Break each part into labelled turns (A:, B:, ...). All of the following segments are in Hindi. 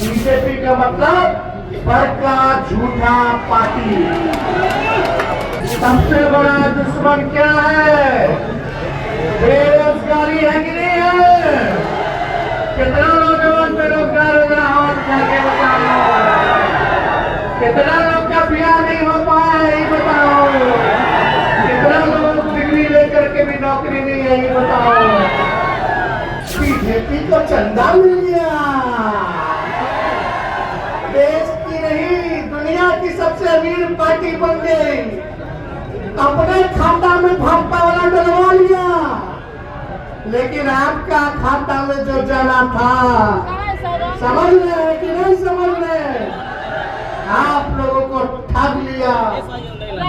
A: बीजेपी का मतलब बड़का झूठा पार्टी। सबसे बड़ा दुश्मन क्या है? बेरोजगारी है कि नहीं है? कितना नौजवान बेरोजगार हो गया, हाथ उठा के बताओ। कितना लोग का ब्याह नहीं हो पाया है, यही बताओ। कितना लोग डिग्री लेकर के भी नौकरी नहीं है, यही बताओ। बीजेपी को चंदा मिल गया, देश की नहीं दुनिया की सबसे अमीर पार्टी बन गई, अपने खाता में भाजपा वाला डलवा लिया। लेकिन आपका खाता में जो जाना था, समझ रहे कि नहीं समझ रहे? आप लोगों को ठग लिया।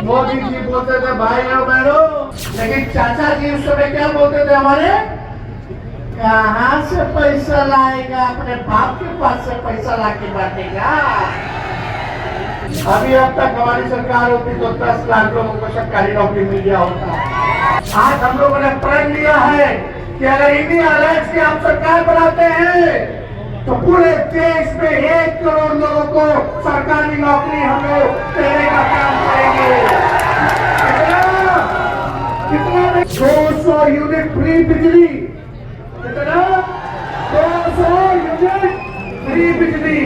A: मोदी जी बोलते थे भाई और बहनों, लेकिन चाचा जी उस समय क्या बोलते थे हमारे? कहाँ से पैसा लाएगा? अपने बाप के पास से पैसा लाके बांटेगा। अभी अब तक हमारी सरकार होती तो 10 लाख लोगों को सरकारी नौकरी मिल गया होता। आज हम लोगों ने प्रण लिया है कि अगर इंडिया अलायंस की आप सरकार बनाते हैं तो पूरे देश में 1 करोड़ लोगों को सरकारी नौकरी हम लोग देने का काम करेंगे। कितना 200 यूनिट फ्री बिजली, कितना 200 यूनिट फ्री बिजली,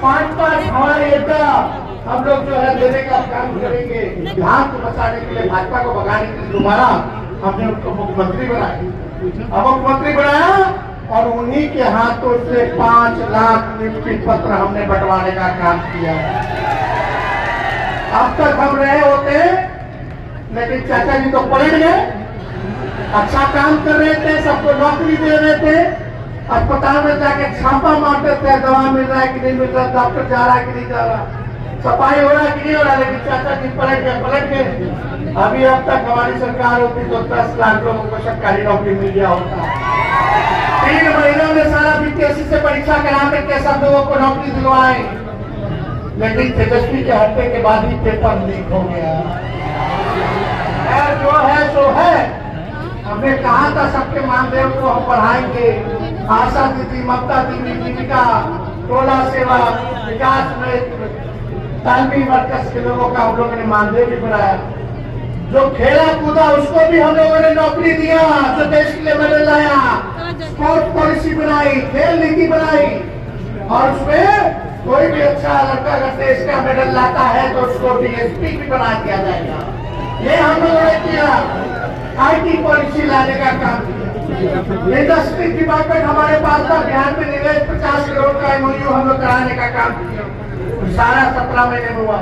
A: 5-5 हवाई अड्डा हम लोग जो है देने का काम करेंगे। बिहार को बचाने के लिए, भाजपा को भगाने के लिए दोबारा हमने उनको मुख्यमंत्री बनाया। अब मुख्यमंत्री बनाया और उन्हीं के हाथों से 5 लाख नियुक्ति पत्र हमने बंटवाने का काम किया। अब तक हम रहे होते, लेकिन चाचा जी तो पलट गए। अच्छा काम कर रहे थे, सबको नौकरी दे रहे थे, अस्पताल में जाके छापा मारते थे, दवा मिल रहा है कि नहीं मिल रहा, डॉक्टर जा रहा है कि नहीं जा रहा, सफाई हो रहा है कि नहीं हो रहा। लेकिन चाचा जी पलट गए। अभी अब तक हमारी सरकार होती तो 10 लाख लोगों को सरकारी नौकरी मिल गया होता। 3 महीनों में सारा बीपीएससी से परीक्षा करा करके सब लोगों को नौकरी दिलवाए। लेकिन तेजस्वी के हटने के बाद ही पेपर लीक हो गया। जो है सो है। हमने कहा था सबके मानदेय को हम बढ़ाएंगे। आशा दीदी, ममता दीदी, दीपिका, टोला सेवा, विकास में तालमी मरकज के लोगों का हम लोगों ने मानदेय भी बढ़ाया। जो खेला कूदा उसको भी हम लोगों ने नौकरी दिया। जो देश के लिए मेडल लाया, स्पोर्ट्स पॉलिसी बनाई, खेल नीति बनाई, और उसमें कोई भी अच्छा लड़का अगर देश का मेडल लाता है तो उसको डीएसपी भी बना दिया जाएगा। ये हम लोगों ने किया। आईटी पॉलिसी लाने का काम किया। इंडस्ट्री डिपार्टमेंट हमारे पास था, बिहार में निवेश 50 करोड़ का एमओयू हम लोग कराने का काम किया। सारा 17 महीने में हुआ।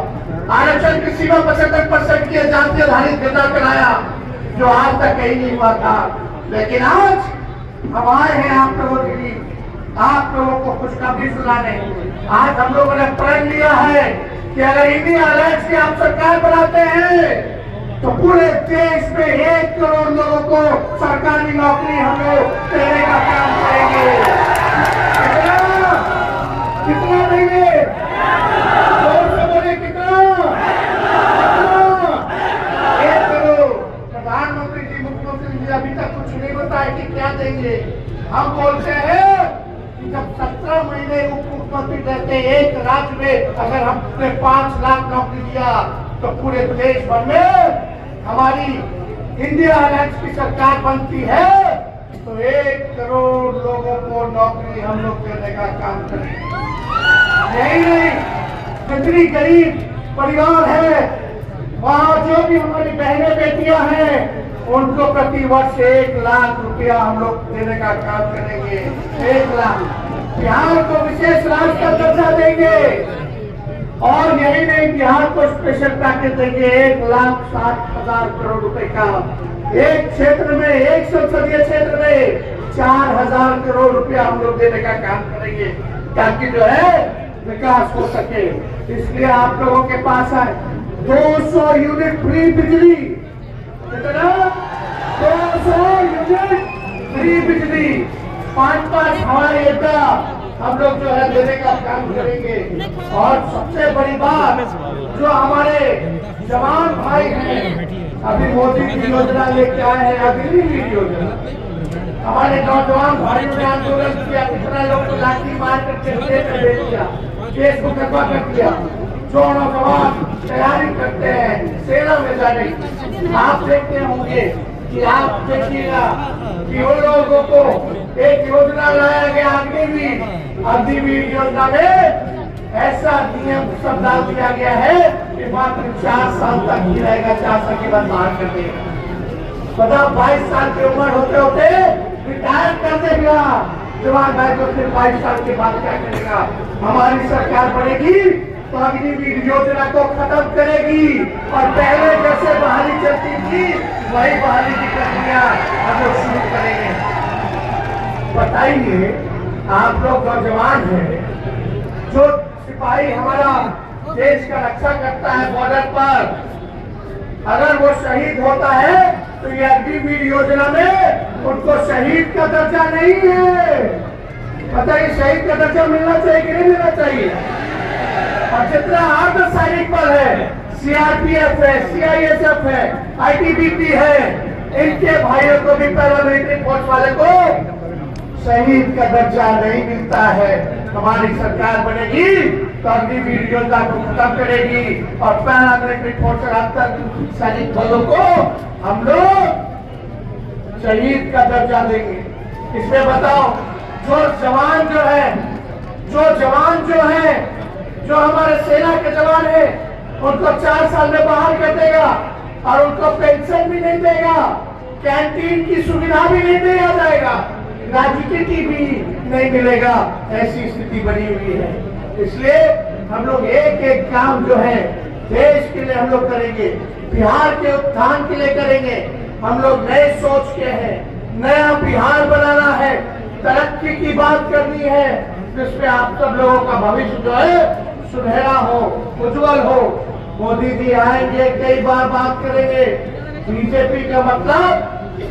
A: आरक्षण की सीमा 75% की जाति आधारित जनता कराया, जो आज तक कहीं नहीं हुआ था। लेकिन आज हम आए हैं आप लोगों के लिए, आप लोगों को खुशखबरी सुनाने। आज हम लोगों ने प्रण लिया है कि अगर इंडिया अलायंस की आप सरकार बनाते हैं तो पूरे देश में 1 करोड़ लोगों को सरकारी नौकरी हम लोग देने का काम करेंगे। कितना देंगे? जोर से बोले, कितना? 1 करोड़। प्रधानमंत्री जी, मुख्यमंत्री जी अभी तक कुछ नहीं बताए कि क्या देंगे। हम बोलते हैं कि जब 17 महीने उप मुख्यमंत्री रहते एक राज्य में अगर हमने 5 लाख नौकरी दिया तो पूरे देश भर में हमारी इंडिया अलायंस की सरकार बनती है तो 1 करोड़ लोगों को नौकरी हम लोग देने का काम करेंगे। यही नहीं, जितनी गरीब परिवार है वहाँ जो भी हमारी बहनें बेटियां हैं उनको प्रति वर्ष 1 लाख रुपया हम लोग देने का काम करेंगे। 1 लाख। बिहार को विशेष राज्य का दर्जा देंगे। और यही नहीं, बिहार को स्पेशल पैकेज देंगे 1,60,000 करोड़ रुपए का। एक क्षेत्र में, एक संसदीय क्षेत्र में 4,000 करोड़ रुपया हम लोग देने का काम करेंगे ताकि जो है विकास हो सके। इसलिए आप लोगों के पास है 200 यूनिट फ्री बिजली, कितना? 200 यूनिट फ्री बिजली, 5-5 हवाई अड्डा हम लोग जो है देने का काम करेंगे। और सबसे बड़ी बात, जो हमारे जवान भाई हैं, अभी मोदी की योजना लेके आए हैं, अग्निवीर योजना। हमारे नौजवान भाइयों ने आंदोलन किया, कितना लोग को लाठी मार करके जेल में भेज दिया, केस को कटवा कर दिया। जो नौजवान तैयारी करते हैं सेना में जाने की, आप देखते होंगे कि आप देखिएगा कि उन लोगों को एक योजना लाया गया अग्निवीर योजना में ऐसा नियम सब डाल दिया गया है कि मात्र 4 साल तक ही रहेगा, 4 साल के बाद बाहर कर देगा। पता 22 साल की उम्र होते होते रिटायर कर देगा जवान भाई, तो फिर 22 साल के बाद क्या करेगा? हमारी सरकार बढ़ेगी तो अग्निवीर योजना को खत्म करेगी और पहले जैसे बहाली चलती थी वही बहाली की प्रक्रिया हम लोग शुरू करेंगे। बताइए, आप लोग नौजवान हैं, जो सिपाही हमारा देश का रक्षा करता है बॉर्डर पर, अगर वो शहीद होता है तो ये अग्निवीर योजना में उनको शहीद का दर्जा नहीं है। बताइए, शहीद का दर्जा मिलना चाहिए कि नहीं मिलना चाहिए? और जितना अर्ध सैनिक बल है, सीआरपीएफ है, सीआईएसएफ है, आईटीबीपी है, इनके भाइयों को भी पैरामिलिट्री फोर्स वाले को शहीद का दर्जा नहीं मिलता है। हमारी सरकार बनेगी तो अग्निवीर योजना को खत्म करेगी और पैरामिलिट्री फोर्स अर्ध सैनिक बलों को हम लोग शहीद का दर्जा देंगे। इसमें बताओ, जो जवान जो हमारे सेना के जवान है उनको 4 साल में बाहर कर देगा और उनको पेंशन भी नहीं देगा, कैंटीन की सुविधा भी नहीं दिया जाएगा, ग्रेजुटी भी नहीं मिलेगा। ऐसी स्थिति बनी हुई है। इसलिए हम लोग एक एक काम जो है देश के लिए हम लोग करेंगे, बिहार के उत्थान के लिए करेंगे। हम लोग नए सोच के हैं, नया बिहार बनाना है, तरक्की की बात करनी है, जिसमें आप सब लोगों का भविष्य जो है सुनहरा हो, उज्जवल हो। मोदी जी आएंगे, कई बार बात करेंगे, बीजेपी का मतलब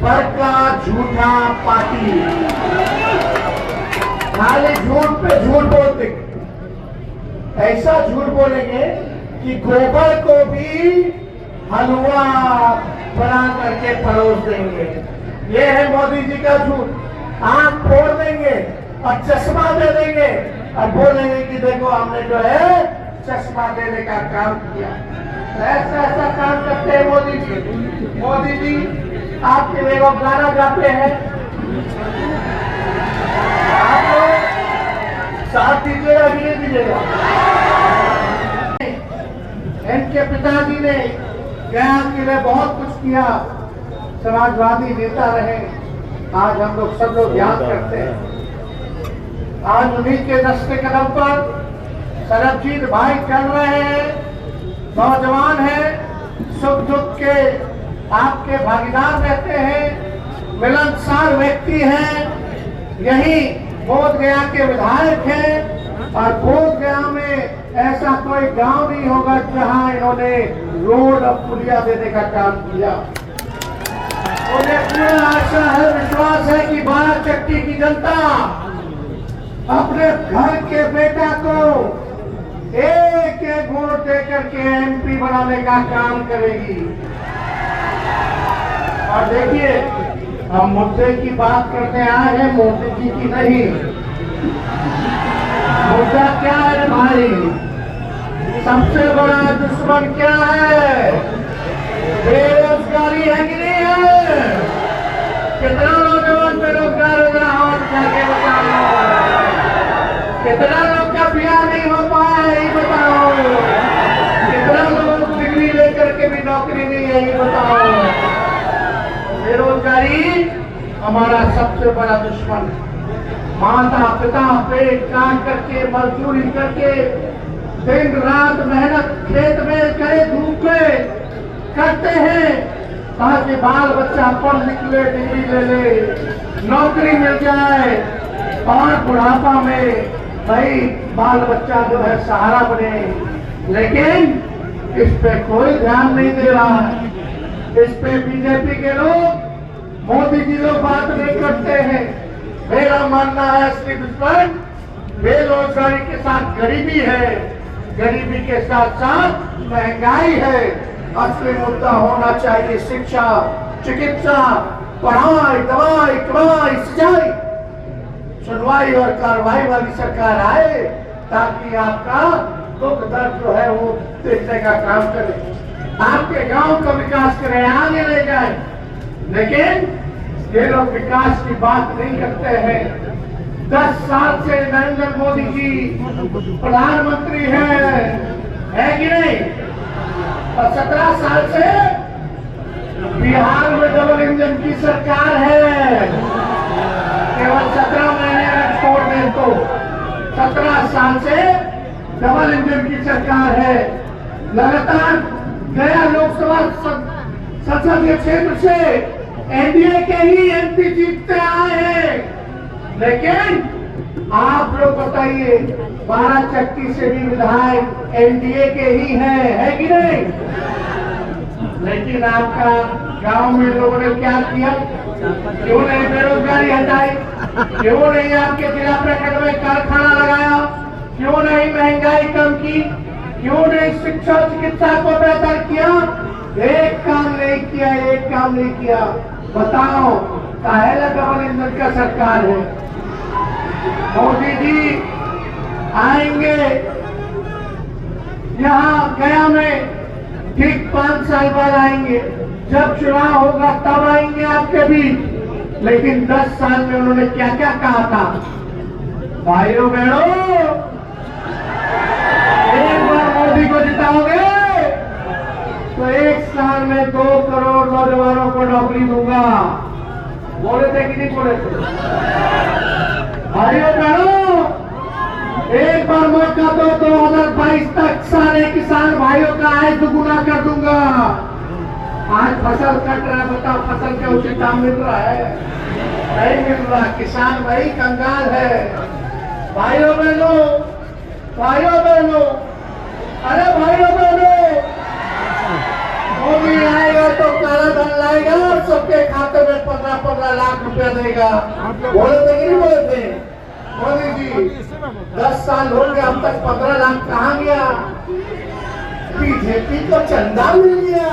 A: बड़का झूठा पार्टी, खाली झूठ पे झूठ बोलते, ऐसा झूठ बोलेंगे कि गोबर को भी हलवा बना करके परोस देंगे। ये है मोदी जी का झूठ। आंख फोड़ देंगे और चश्मा दे देंगे और बोलेंगे कि देखो हमने जो है चश्मा देने का काम किया। ऐसा ऐसा काम करते हैं मोदी जी। मोदी जी आपके लिए वो गाना गाते हैं, आप लोग साथ दीजिएगा कि नहीं दीजिएगा? इनके पिताजी ने गया के लिए बहुत कुछ किया, समाजवादी नेता रहे। आज हम लोग सब लोग याद करते हैं। आज उन्हीं के दस्ते कदम पर सरबजीत भाई चल रहे हैं, नौजवान हैं, सुख दुख के आपके भागीदार रहते हैं, मिलनसार व्यक्ति हैं। यही बोधगया के विधायक हैं और बोधगया में ऐसा कोई गांव नहीं होगा जहां इन्होंने रोड और पुलिया देने का काम किया। उन्हें पूरा आशा है, विश्वास है कि बाराचट्टी की जनता अपने घर के बेटा को एक एक वोट देकर के एमपी बनाने का काम करेगी। और देखिए, हम मुद्दे की बात करने आए हैं, मोदी जी की नहीं। मुद्दा क्या है भाई? सबसे बड़ा दुश्मन क्या है? बेरोजगारी है कि नहीं है? कितना नौजवान बेरोजगार हो रहा, हाथ उठा के बताओ। कितना लोग का ब्याह नहीं हो पाया है, यही बताओ। कितना लोग डिग्री लेकर के भी नौकरी नहीं है, यही बताओ। बेरोजगारी हमारा सबसे बड़ा दुश्मन। माता पिता पेट काट करके, मजदूरी करके, दिन रात मेहनत खेत में कड़े धूप में करते हैं ताकि बाल बच्चा पढ़ लिख ले, डिग्री ले ले, नौकरी मिल जाए और बुढ़ापा में भाई बाल बच्चा जो है सहारा बने। लेकिन इस पे कोई ध्यान नहीं दे रहा है। इस पे बीजेपी के लोग, मोदी जी लोग बात नहीं करते हैं। मेरा मानना है असली दुश्मन बेरोजगारी के साथ गरीबी है, गरीबी के साथ साथ महंगाई है। असली मुद्दा होना चाहिए शिक्षा, चिकित्सा, पढ़ाई, दवाई, कमाई, सिंचाई, सुनवाई और कार्रवाई वाली सरकार आए ताकि आपका दुख दर्द जो है वो देखने का काम करे, आपके गांव का विकास करे, आगे ले जाए। लेकिन ये लोग विकास की बात नहीं करते हैं। 10 साल से नरेंद्र मोदी जी प्रधानमंत्री है कि नहीं? और 17 साल से बिहार में डबल इंजन की सरकार है। केवल 17 महीने का छोड़ दें तो 17 साल से डबल इंजन की सरकार है। लगातार गया लोकसभा संसदीय क्षेत्र से एनडीए के ही एमपी जीतते आए हैं। लेकिन आप लोग बताइए, 12 चक्की से भी विधायक एनडीए के ही है कि नहीं? लेकिन आपका गांव में लोगों ने क्या किया? क्यों नहीं बेरोजगारी हटाई? क्यों नहीं आपके जिला प्रखंड में कारखाना लगाया? क्यों नहीं महंगाई कम की? क्यों नहीं शिक्षा चिकित्सा को बेहतर किया? एक काम नहीं किया, एक काम नहीं किया। बताओ, काहे डबल इंजन का सरकार है? मोदी जी आएंगे यहाँ गया में, ठीक 5 साल बाद आएंगे। जब चुनाव होगा तब आएंगे आपके बीच। लेकिन 10 साल में उन्होंने क्या क्या कहा था? भाइयों बहनों, एक बार मोदी को जिताओगे तो 1 साल में 2 करोड़ नौजवानों को नौकरी दूंगा। बोले थे कि नहीं बोले थे? भाइयों बहनों, एक बार मौका दो, 2022 तक सारे किसान भाइयों का आय दुगुना कर दूंगा। आज फसल कट रहा है, बताओ फसल के उचित दाम मिल रहा है? नहीं मिल रहा। किसान भाई कंगाल है। भाइयों बहनों, अरे भाइयों बहनों, मोदी आएगा तो काला धन लाएगा और सबके खाते में 15-15 लाख रुपया देगा। बोले थे कि नहीं बोले थे? मोदी जी 10 साल हो गए, अब तक 15 लाख कहाँ गया? बीजेपी को चंदा मिल गया।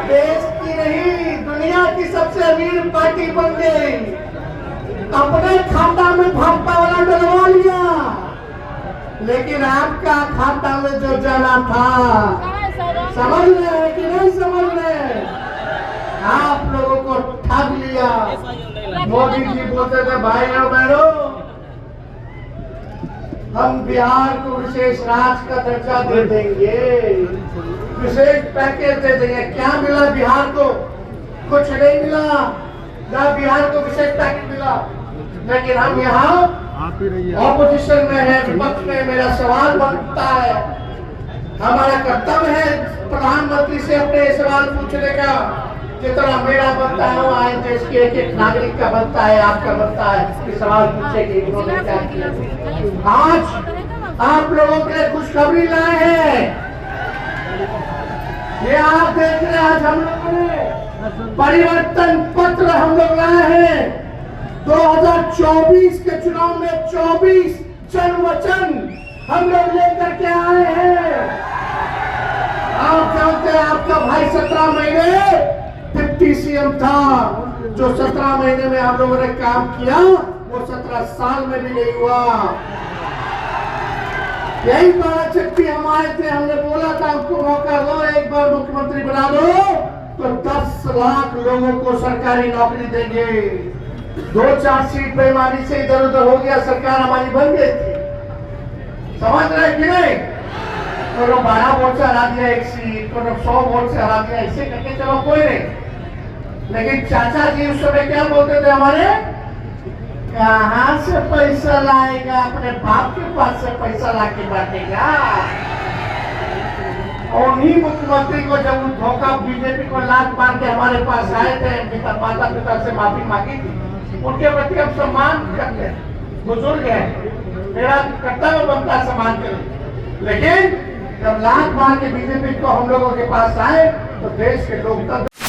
A: देश की नहीं, दुनिया की सबसे अमीर पार्टी बन गई। अपने खाता में भाजपा वाला डलवा लिया, लेकिन आपका खाता में जो जाना था, समझ रहे हैं कि नहीं समझ रहे? आप लोगों को ठग लिया। मोदी जी बोलते थे, भाइयों बहनों, हम बिहार को विशेष राज्य का दर्जा दे देंगे, विशेष पैकेज दे देंगे। क्या मिला बिहार को? कुछ नहीं मिला। ना बिहार को विशेष पैकेज मिला। लेकिन हम यहाँ ऑपोजिशन में है, विपक्ष में। मेरा सवाल बनता है, हमारा कर्तव्य है प्रधानमंत्री से अपने सवाल पूछने का, जितना मेरा बनता है वो आए देश के एक नागरिक का बनता है, आपका बनता है कि सवाल पूछे कि उन्होंने क्या किया। आज आप लोगों के लिए खुशखबरी लाए हैं। ये आप देख रहे हैं, आज हम लोगों ने परिवर्तन पत्र हम लोग लाए हैं। 2024 के चुनाव में 24 जन वचन हम लोग लेकर के आए हैं। आप जानते हैं, आपका भाई 17 महीने डिप्टी सीएम था। जो 17 महीने में आप लोगों ने काम किया वो 17 साल में भी नहीं हुआ। यही 12 चक्की हम आए थे, हमने बोला था आपको मौका दो, एक बार मुख्यमंत्री बना दो तो 10 लाख लोगों को सरकारी नौकरी देंगे। 2-4 सीट बेईमानी से इधर उधर हो गया, सरकार हमारी बन गई थी। समझ रहे कि नहीं? तो 12 वोट से हरा दिया एक सीट, तो 100 वोट से हरा दिया, ऐसे करके चलो कोई नहीं। लेकिन चाचा जी उस समय क्या बोलते थे हमारे, कहां से पैसा लाएगा? अपने बाप के पास से पैसा लाके बांटेगा। और उन्हीं मुख्यमंत्री को जब धोखा बीजेपी को लात मार के हमारे पास आए थे, माता पिता से माफी मांगी थी, उनके प्रति हम सम्मान करते हैं। बुजुर्ग है, मेरा कर्तव्य बनता है सम्मान करें। लेकिन जब लात मार के बीजेपी को हम लोगों के पास आए तो देश के लोकतंत्र